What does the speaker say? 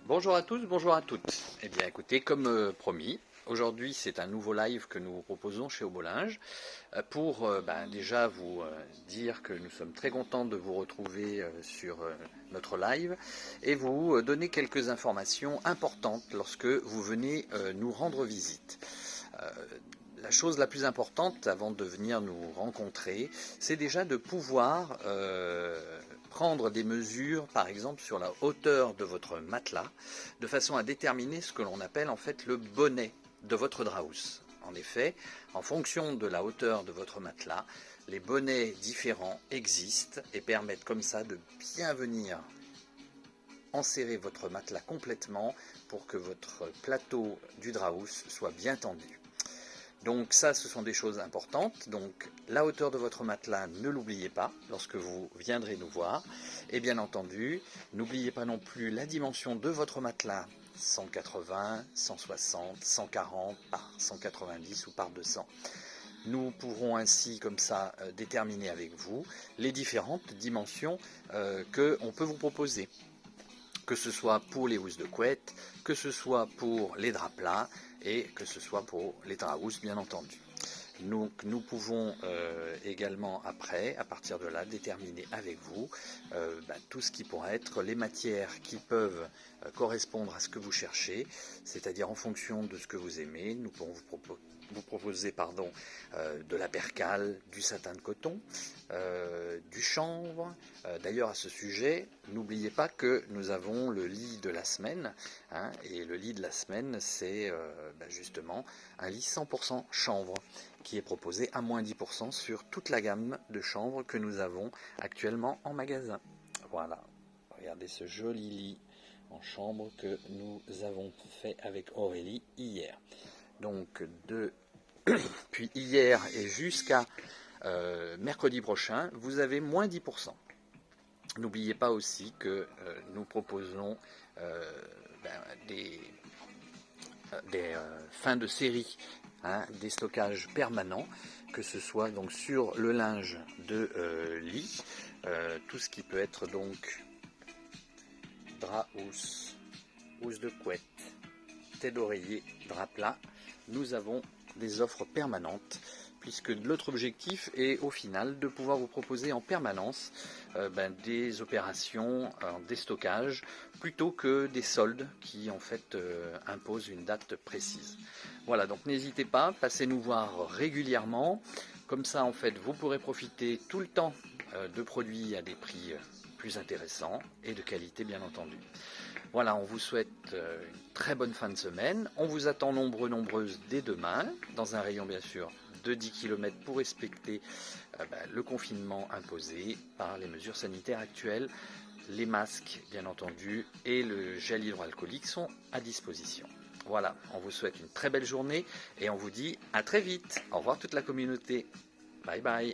Bonjour à tous, bonjour à toutes. Eh bien écoutez, comme promis, aujourd'hui c'est un nouveau live que nous proposons chez Obolinge pour déjà vous dire que nous sommes très contents de vous retrouver sur notre live et vous donner quelques informations importantes lorsque vous venez nous rendre visite. Euh, la chose la plus importante avant de venir nous rencontrer, c'est déjà de pouvoir prendre des mesures, par exemple sur la hauteur de votre matelas, de façon à déterminer ce que l'on appelle en fait le bonnet de votre draus. En effet, en fonction de la hauteur de votre matelas, les bonnets différents existent et permettent comme ça de bien venir enserrer votre matelas complètement pour que votre plateau du draus soit bien tendu. Donc ça, ce sont des choses importantes. Donc la hauteur de votre matelas, ne l'oubliez pas lorsque vous viendrez nous voir. Et bien entendu, n'oubliez pas non plus la dimension de votre matelas, 180, 160, 140 par 190 ou par 200. Nous pourrons ainsi comme ça déterminer avec vous les différentes dimensions que on peut vous proposer. Que ce soit pour les housses de couette, que ce soit pour les draps plats et que ce soit pour les draps bien entendu. Nous pouvons également après, à partir de là, déterminer avec vous tout ce qui pourrait être les matières qui peuvent correspondre à ce que vous cherchez, c'est-à-dire en fonction de ce que vous aimez. Nous pourrons vous proposer de la percale, du satin de coton, du chanvre. D'ailleurs, à ce sujet, n'oubliez pas que nous avons le lit de la semaine, hein, et le lit de la semaine, c'est justement un lit 100% chanvre qui est proposé à moins 10% sur toute la gamme de chanvre que nous avons actuellement en magasin. Voilà, regardez ce joli lit en chambre que nous avons fait avec Aurélie hier. Donc puis hier et jusqu'à mercredi prochain, vous avez moins 10%. N'oubliez pas aussi que nous proposons des fins de série, hein, des stockages permanents, que ce soit donc sur le linge de lit, tout ce qui peut être donc drap housse, housse de couette, tête d'oreiller, drap plat. Nous avons des offres permanentes, puisque l'autre objectif est au final de pouvoir vous proposer en permanence des opérations en déstockage plutôt que des soldes qui en fait imposent une date précise. Voilà, donc n'hésitez pas, passez nous voir régulièrement, comme ça en fait vous pourrez profiter tout le temps de produits à des prix plus intéressants et de qualité bien entendu. Voilà, on vous souhaite une très bonne fin de semaine. On vous attend nombreux, nombreuses dès demain, dans un rayon bien sûr de 10 km pour respecter le confinement imposé par les mesures sanitaires actuelles. Les masques, bien entendu, et le gel hydroalcoolique sont à disposition. Voilà, on vous souhaite une très belle journée et on vous dit à très vite. Au revoir toute la communauté. Bye bye.